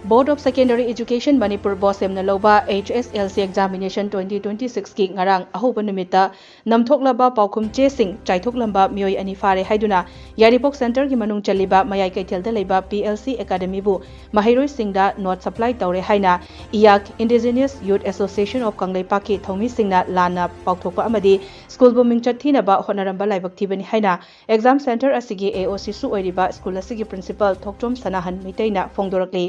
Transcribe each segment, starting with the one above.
Board of Secondary Education Manipur Bosem na loba HSLC examination 2026 ki ngarang ahoba numita namthoklaba paukhum chesing chaithoklamba mioi ani fare haiduna Yaripok Center ki manung chaliba mayai kaithelda leiba PLC Academy bu Maheiroi Singda not supply tawre haina IYAK Indigenous Youth Association of Changlaga ki thomi singna lana pauthokpa amadi school bu mingchat thinaba honaramba laibak thibani haina exam center asigi AOC su oiriba school asigi principal Thokchom Sanahan mitaina phongdorakli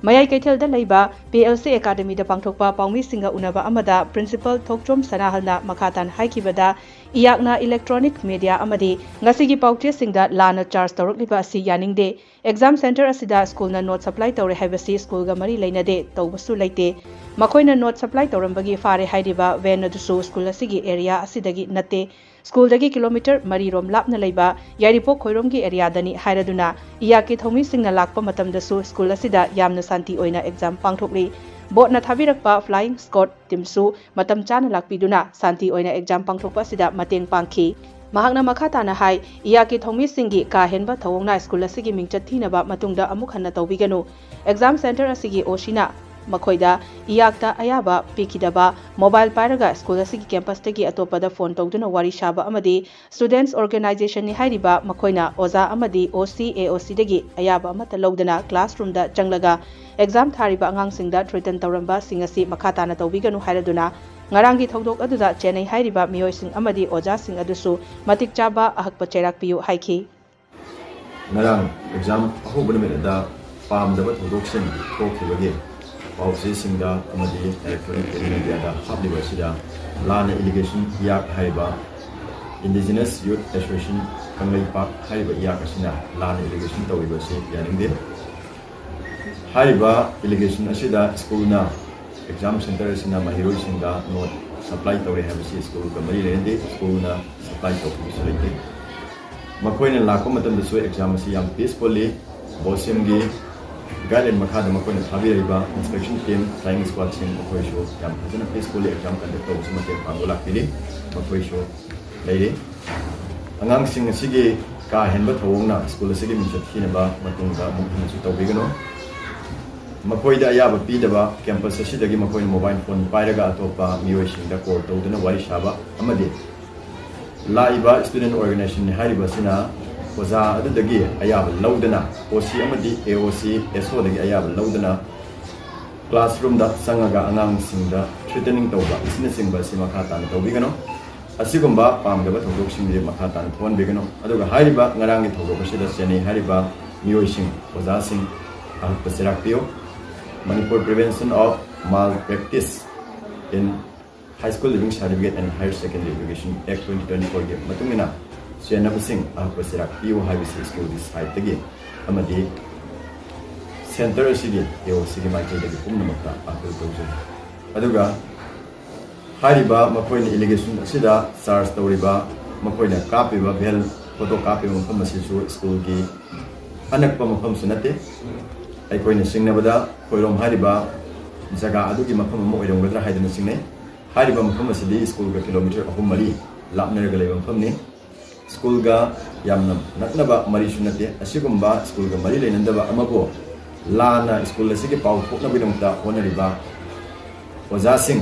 Mayai Kaithelda Leiba PLC Academy da pangthokpa paumi singa unaba amada Principal Thokchom Sanahalna makhatan haikibada IYAKna electronic media amadi ngasigi pauche singda lana charge tawrakliba asi yaningde exam center asida school na note supply tawre haibasi school ga mari leinade tawbasu leite makoina note supply tawrambagi fare haidiba ven adusu school asigi area asidagi natte school dagi kilometer mari rom lapna leiba Yaripok khoirom gi area dani hairaduna IYAK thomi singna lakpa matamdasu school asida yamna santi oina exam pangthokli Bot na thabirakpa flying squad timsu matam chana lakpiduna santi oina exam pangthokpa sida mateng pangki mahakna makhata na hai IYAK thomi singi ka henba thawongna school asigi mingchat thinaba matungda amuk hanna Toubiganu exam center asigi oshina Makoida IYAK ta ayaba pikidaba mobile paraga school asigi campus tagi atopada phone tawduna wari shaba amadi students organization ni hairiba makoina oza amadi OC AOC dagi ayaba amata lawdana classroom da Changlaga exam thariba angang singda threaten Touramba singasi makhata na Toubiganu hairaduna ngarangi thodok aduda Chennai hairiba miyoi sing amadi oja sing adusu matik chaba ahakpa cherak piyu haiki ngarang exam ahobana meda pamdaba thodok sing thokibage Pausi Singda amadi electronic media da public sida lana allegation IYAK haiba Indigenous Youth Association Changlaga haiba IYAK asina lana allegation tawiba se yaningde haiba allegation asida school na exam center asina Maheiroi Singda not supply tawre haiba se school ka mari lende school na supply tawre selete makoina lakko matam da so exam asi yam peacefully bosem gi guideline makhada makoina thabiraiba inspection team flying squad sing makoi show yam phajana peacefully exam conduct tawse mate pangola pili makoi show leire angang sing asigi ka henba thawongna school asigi michat thinaba matungda mukhin su Toubiganu makoida ayaba pidaba campus asidagi makoina mobile phone pairaga atopa miyoi singda call tawduna wari shaba amadi laiba student organization hariba sina Oza adudagi ayaba lawdana OC amadi AOC SO dagi ayaba lawdana classroom da sangaga angang singda threatening tawba isina singba si makhata na Toubiganu asigumba pamdaba thodok singde makhata na thon biganu aduga hariba ngarangi thodok sida Chennai hariba miyoi sing oza sing ahpa sirakpio Manipur Prevention of Malpractice in High School Living Certificate and Higher Secondary Education Act 2024 ge matungina Sienna Singh Ahpasirak Pio Hibisi School this site again. Amadi Center City, Yo City Michael de Pumnamata, Apple Tojo. Aduga Hariba, Makoin allegation, Sida, SARS Toriba, Makoina Kapiba, Bell, photocopy of Famasisu School Gay, Anakpam from Sunate, Akoin Sing Nevada, Koirom Hariba, Zaga Aduki Mapam Moidon with Hidden Sine, Hariba Mafamasidi, School kilometer of Mali, Lapner Galevan Famni. School ga yamnam naknaba mari sunate asigumba school ga mari leinandaba amabo lana school asigi pau thokna bidamta honariba oza sing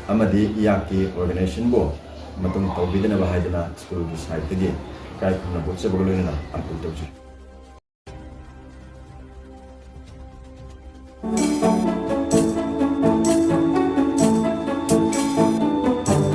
amadi IYAK organization bo matung tawbidana ba haidana school gi site gi kai khuna botse bogolena ampul tawji